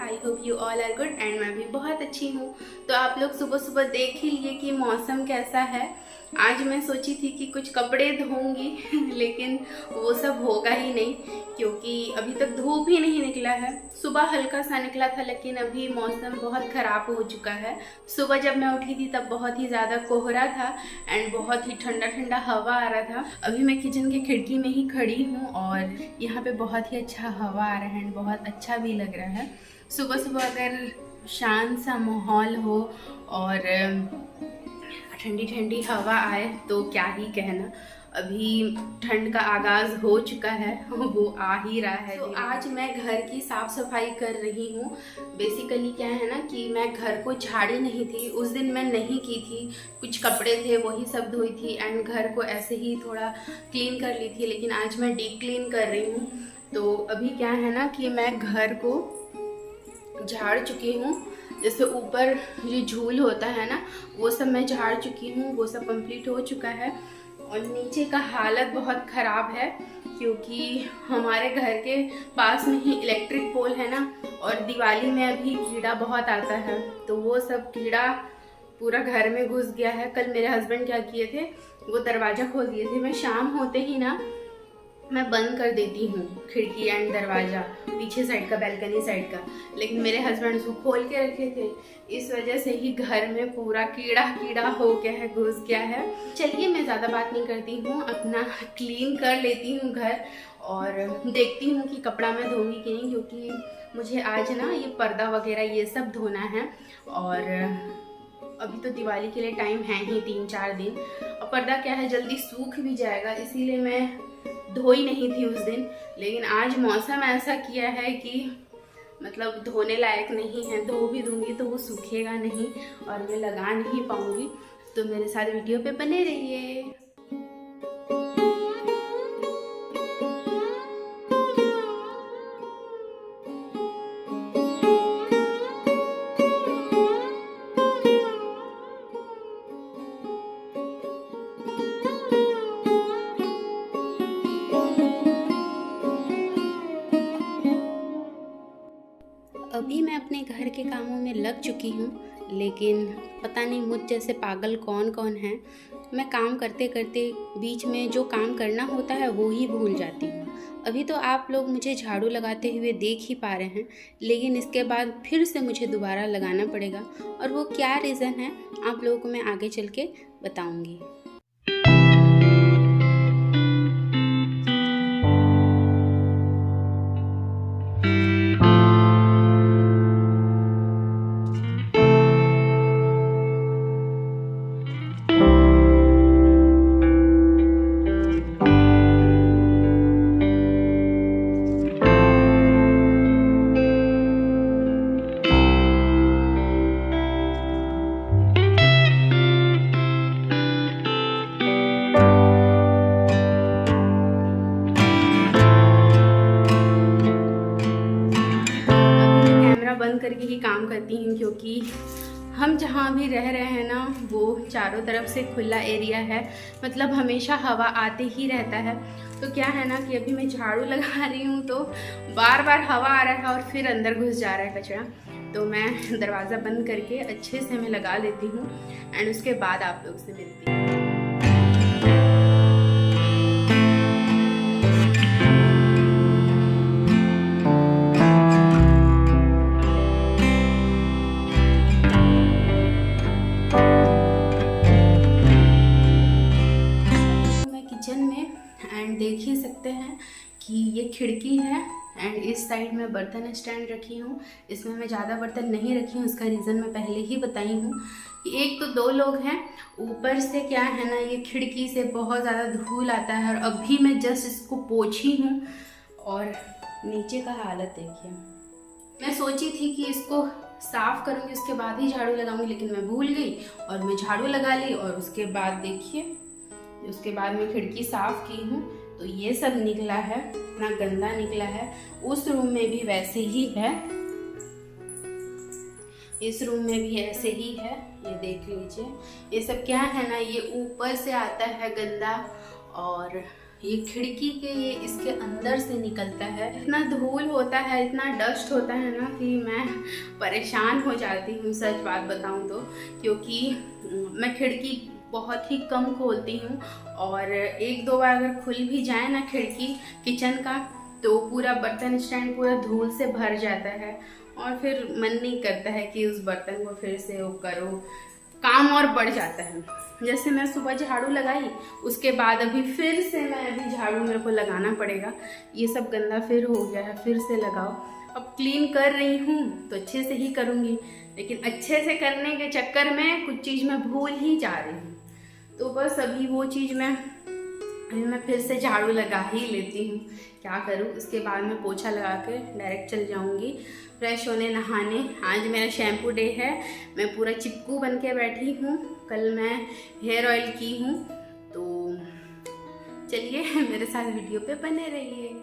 I hope you all are good and मैं भी बहुत अच्छी हूँ। तो आप लोग सुबह सुबह देख ही लिए कि मौसम कैसा है। आज मैं सोची थी कि कुछ कपड़े धोऊंगी लेकिन वो सब होगा ही नहीं क्योंकि अभी तक धूप ही नहीं निकला है। सुबह हल्का सा निकला था लेकिन अभी मौसम बहुत ख़राब हो चुका है। सुबह जब मैं उठी थी तब बहुत ही ज़्यादा कोहरा था एंड बहुत ही ठंडा ठंडा हवा आ रहा था। अभी मैं किचन के खिड़की में ही खड़ी हूँ और यहाँ पे बहुत ही अच्छा हवा आ रहा है एंड बहुत अच्छा भी लग रहा है। सुबह सुबह अगर शांत सा माहौल हो और ठंडी ठंडी हवा आए तो क्या ही कहना। अभी ठंड का आगाज़ हो चुका है, वो आ ही रहा है। तो आज मैं घर की साफ़ सफाई कर रही हूँ। बेसिकली क्या है ना कि मैं घर को झाड़ी नहीं थी, उस दिन मैं नहीं की थी। कुछ कपड़े थे वही सब धोई थी एंड घर को ऐसे ही थोड़ा क्लीन कर ली थी, लेकिन आज मैं डीप क्लीन कर रही हूँ। तो अभी क्या है ना कि मैं घर को झाड़ चुकी हूँ। जैसे ऊपर ये झूल होता है ना, वो सब मैं झाड़ चुकी हूँ, वो सब कंप्लीट हो चुका है। और नीचे का हालत बहुत ख़राब है क्योंकि हमारे घर के पास में ही इलेक्ट्रिक पोल है ना, और दिवाली में अभी कीड़ा बहुत आता है तो वो सब कीड़ा पूरा घर में घुस गया है। कल मेरे हस्बैंड क्या किए थे, वो दरवाज़ा खोल दिए थे। मैं शाम होते ही ना मैं बंद कर देती हूँ खिड़की एंड दरवाज़ा, पीछे साइड का, बैल्कनी साइड का, लेकिन मेरे हस्बैंड उसको खोल के रखे थे। इस वजह से ही घर में पूरा कीड़ा कीड़ा हो गया है, घुस गया है। चलिए मैं ज़्यादा बात नहीं करती हूँ, अपना क्लीन कर लेती हूँ घर और देखती हूँ कि कपड़ा मैं धोऊंगी कि नहीं, क्योंकि मुझे आज ना ये पर्दा वगैरह ये सब धोना है। और अभी तो दिवाली के लिए टाइम है ही 3-4 दिन, और पर्दा क्या है जल्दी सूख भी जाएगा, इसीलिए मैं धोई नहीं थी उस दिन। लेकिन आज मौसम ऐसा किया है कि मतलब धोने लायक नहीं है। धो भी दूंगी तो वो सूखेगा नहीं और मैं लगा नहीं पाऊंगी। तो मेरे साथ वीडियो पे बने रहिए। अभी मैं अपने घर के कामों में लग चुकी हूँ, लेकिन पता नहीं मुझ जैसे पागल कौन कौन है। मैं काम करते करते बीच में जो काम करना होता है वो ही भूल जाती हूँ। अभी तो आप लोग मुझे झाड़ू लगाते हुए देख ही पा रहे हैं, लेकिन इसके बाद फिर से मुझे दोबारा लगाना पड़ेगा, और वो क्या रीज़न है आप लोगों को मैं आगे चल के बताऊँगी। बंद करके ही काम करती हूँ क्योंकि हम जहाँ भी रह रहे हैं ना वो चारों तरफ से खुला एरिया है, मतलब हमेशा हवा आते ही रहता है। तो क्या है ना कि अभी मैं झाड़ू लगा रही हूँ तो बार बार हवा आ रहा है और फिर अंदर घुस जा रहा है कचरा। तो मैं दरवाज़ा बंद करके अच्छे से मैं लगा लेती हूँ एंड उसके बाद आप लोग से मिलती हूँ। एंड देख ही सकते हैं कि ये खिड़की है एंड इस साइड में बर्तन स्टैंड रखी हूँ। इसमें मैं ज़्यादा बर्तन नहीं रखी हूँ, उसका रीज़न मैं पहले ही बताई हूँ कि एक तो 2 लोग हैं, ऊपर से क्या है ना ये खिड़की से बहुत ज़्यादा धूल आता है और अभी मैं जस्ट इसको पोंछी हूँ और नीचे का हालत देखिए। मैं सोची थी कि इसको साफ़ करूँगी उसके बाद ही झाड़ू लगाऊंगी, लेकिन मैं भूल गई और मैं झाड़ू लगा ली और उसके बाद देखिए, उसके बाद मैं खिड़की साफ़ की हूँ तो ये सब निकला है, इतना गंदा निकला है। उस रूम में भी वैसे ही है, इस रूम में भी ऐसे ही है, ये देख लीजिए। ये सब क्या है ना, ये ऊपर से आता है गंदा और ये खिड़की के ये इसके अंदर से निकलता है। इतना धूल होता है, इतना डस्ट होता है ना कि मैं परेशान हो जाती हूँ, सच बात बताऊँ तो। क्योंकि मैं खिड़की बहुत ही कम खोलती हूँ, और एक दो बार अगर खुल भी जाए ना खिड़की किचन का, तो पूरा बर्तन स्टैंड पूरा धूल से भर जाता है, और फिर मन नहीं करता है कि उस बर्तन को फिर से वो करो, काम और बढ़ जाता है। जैसे मैं सुबह झाड़ू लगाई, उसके बाद अभी फिर से मैं अभी झाड़ू मेरे को लगाना पड़ेगा, ये सब गंदा फिर हो गया है, फिर से लगाओ। अब क्लीन कर रही हूँ तो अच्छे से ही करूँगी, लेकिन अच्छे से करने के चक्कर में कुछ चीज़ मैं भूल ही जा रही हूँ। तो बस अभी वो चीज़ मैं फिर से झाड़ू लगा ही लेती हूँ, क्या करूँ। उसके बाद मैं पोछा लगा के डायरेक्ट चल जाऊँगी फ्रेश होने, नहाने। आज मेरा शैम्पू डे है, मैं पूरा चिपकू बन के बैठी हूँ। कल मैं हेयर ऑयल की हूँ, तो चलिए मेरे साथ वीडियो पे बने रहिए।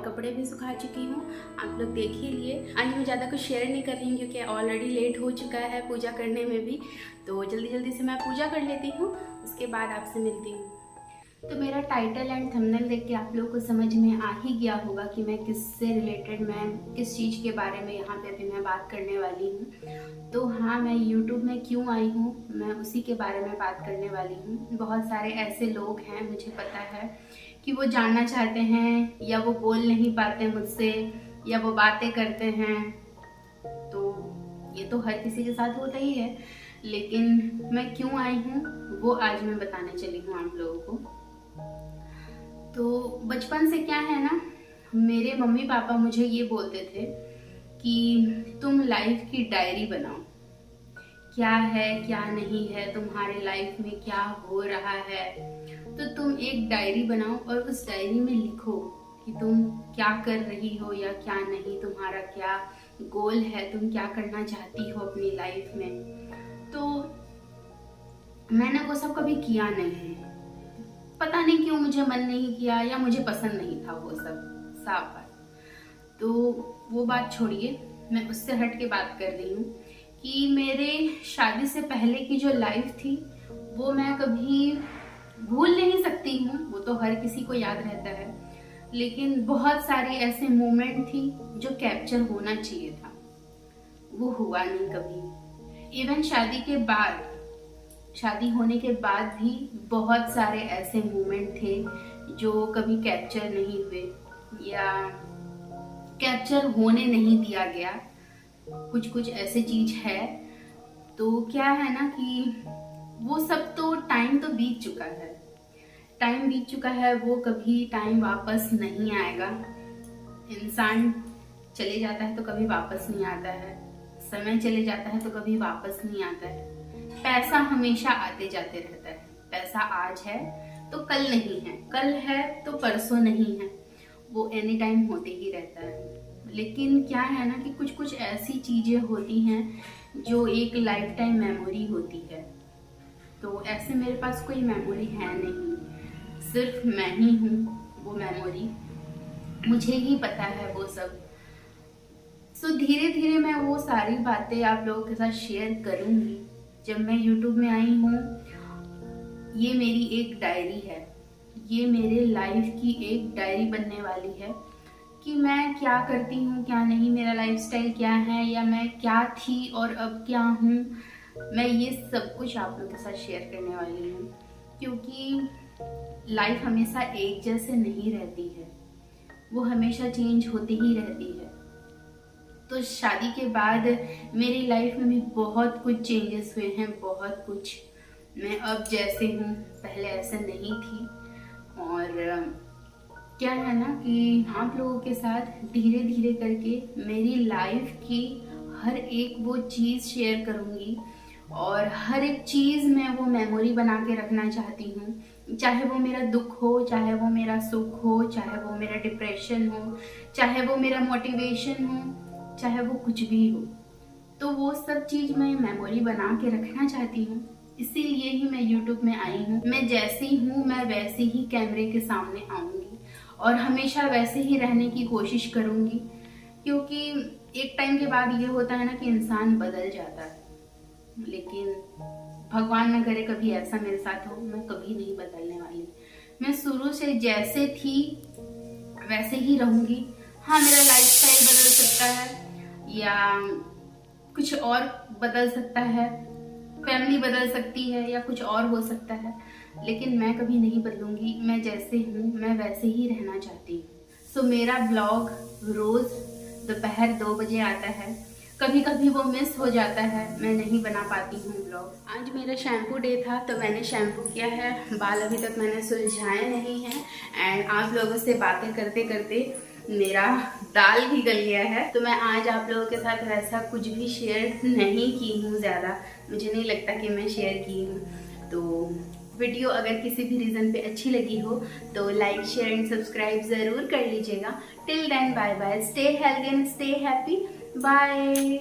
कपड़े भी सुखा चुकी हूँ, आप लोग देख ही लिए। आज मैं ज़्यादा कुछ शेयर नहीं कर रही हूँ क्योंकि ऑलरेडी लेट हो चुका है पूजा करने में भी, तो जल्दी जल्दी से मैं पूजा कर लेती हूँ, उसके बाद आपसे मिलती हूँ। तो मेरा टाइटल एंड थंबनेल देख के आप लोगों को समझ में आ ही गया होगा कि मैं किससे रिलेटेड, मैं किस चीज़ के बारे में यहाँ पे अभी मैं बात करने वाली हूँ। तो हाँ, मैं यूट्यूब में क्यों आई हूँ, मैं उसी के बारे में बात करने वाली हूँ। बहुत सारे ऐसे लोग हैं, मुझे पता है कि वो जानना चाहते हैं, या वो बोल नहीं पाते मुझसे, या वो बातें करते हैं। तो ये तो हर किसी के साथ होता ही है, लेकिन मैं क्यों आई हूँ वो आज मैं बताने चली हूँ आप लोगों को। तो बचपन से क्या है ना, मेरे मम्मी पापा मुझे ये बोलते थे कि तुम लाइफ की डायरी बनाओ, क्या है क्या नहीं है, तुम्हारे लाइफ में क्या हो रहा है, तो तुम एक डायरी बनाओ और उस डायरी में लिखो कि तुम क्या कर रही हो या क्या नहीं, तुम्हारा क्या गोल है, तुम क्या करना चाहती हो अपनी लाइफ में। तो मैंने वो सब कभी किया नहीं, पता नहीं क्यों मुझे मन नहीं किया, या मुझे पसंद नहीं था वो सब, साफ बात। तो वो बात छोड़िए, मैं उससे हट के बात कर रही हूँ कि मेरे शादी से पहले की जो लाइफ थी वो मैं कभी भूल नहीं सकती हूँ, वो तो हर किसी को याद रहता है, लेकिन बहुत सारे ऐसे मोमेंट थी जो कैप्चर होना चाहिए था, वो हुआ नहीं कभी। इवन शादी होने के बाद भी बहुत सारे ऐसे मोमेंट थे जो कभी कैप्चर नहीं हुए या कैप्चर होने नहीं दिया गया। कुछ ऐसे चीज है। तो क्या है ना कि वो सब तो टाइम तो बीत चुका है, वो कभी टाइम वापस नहीं आएगा। इंसान चले जाता है तो कभी वापस नहीं आता है, समय चले जाता है तो कभी वापस नहीं आता है। पैसा हमेशा आते जाते रहता है, पैसा आज है तो कल नहीं है, कल है तो परसों नहीं है, वो एनी टाइम होते ही रहता है। लेकिन क्या है ना कि कुछ ऐसी चीजें होती हैं जो एक लाइफ टाइम मेमोरी होती है। तो ऐसे मेरे पास कोई मेमोरी है नहीं, सिर्फ मैं ही हूँ वो मेमोरी, मुझे ही पता है वो सब। सो धीरे धीरे मैं वो सारी बातें आप लोगों के साथ शेयर करूंगी। जब मैं YouTube में आई हूँ, ये मेरी एक डायरी है, ये मेरे लाइफ की एक डायरी बनने वाली है कि मैं क्या करती हूँ क्या नहीं, मेरा लाइफस्टाइल क्या है, या मैं क्या थी और अब क्या हूँ। मैं ये सब कुछ आप लोगों के साथ शेयर करने वाली हूँ, क्योंकि लाइफ हमेशा एक जैसे नहीं रहती है, वो हमेशा चेंज होती ही रहती है। तो शादी के बाद मेरी लाइफ में भी बहुत कुछ चेंजेस हुए हैं, बहुत कुछ। मैं अब जैसे हूँ पहले ऐसे नहीं थी। और क्या है ना कि आप लोगों के साथ धीरे धीरे करके मेरी लाइफ की हर एक वो चीज़ शेयर करूँगी, और हर एक चीज़ मैं वो मेमोरी बना के रखना चाहती हूँ। चाहे वो मेरा दुख हो, चाहे वो मेरा सुख हो, चाहे वो मेरा डिप्रेशन हो, चाहे वो मेरा मोटिवेशन हो, चाहे वो कुछ भी हो, तो वो सब चीज़ मैं मेमोरी बना के रखना चाहती हूँ। इसीलिए ही मैं YouTube में आई हूँ। मैं जैसी हूँ मैं वैसे ही कैमरे के सामने आऊँगी और हमेशा वैसे ही रहने की कोशिश करूँगी, क्योंकि एक टाइम के बाद ये होता है ना कि इंसान बदल जाता है, लेकिन भगवान न करे कभी ऐसा मेरे साथ हो। मैं कभी नहीं बदलने वाली, मैं शुरू से जैसे थी वैसे ही रहूँगी। हाँ, मेरा लाइफस्टाइल बदल सकता है या कुछ और बदल सकता है, फैमिली बदल सकती है या कुछ और हो सकता है, लेकिन मैं कभी नहीं बदलूंगी। मैं जैसे हूँ मैं वैसे ही रहना चाहती हूँ। सो मेरा ब्लॉग रोज दोपहर 2 बजे आता है। कभी कभी वो मिस हो जाता है, मैं नहीं बना पाती हूँ ब्लॉग। आज मेरा शैम्पू डे था तो मैंने शैम्पू किया है। बाल अभी तक मैंने सुलझाए नहीं हैं एंड आप लोगों से बातें करते करते मेरा दाल भी गल गया है। तो मैं आज आप लोगों के साथ वैसा कुछ भी शेयर नहीं की हूँ, ज़्यादा मुझे नहीं लगता कि मैं शेयर की हूँ। तो वीडियो अगर किसी भी रीज़न पे अच्छी लगी हो तो लाइक शेयर एंड सब्सक्राइब ज़रूर कर लीजिएगा। Till then bye bye, stay healthy and stay happy, bye.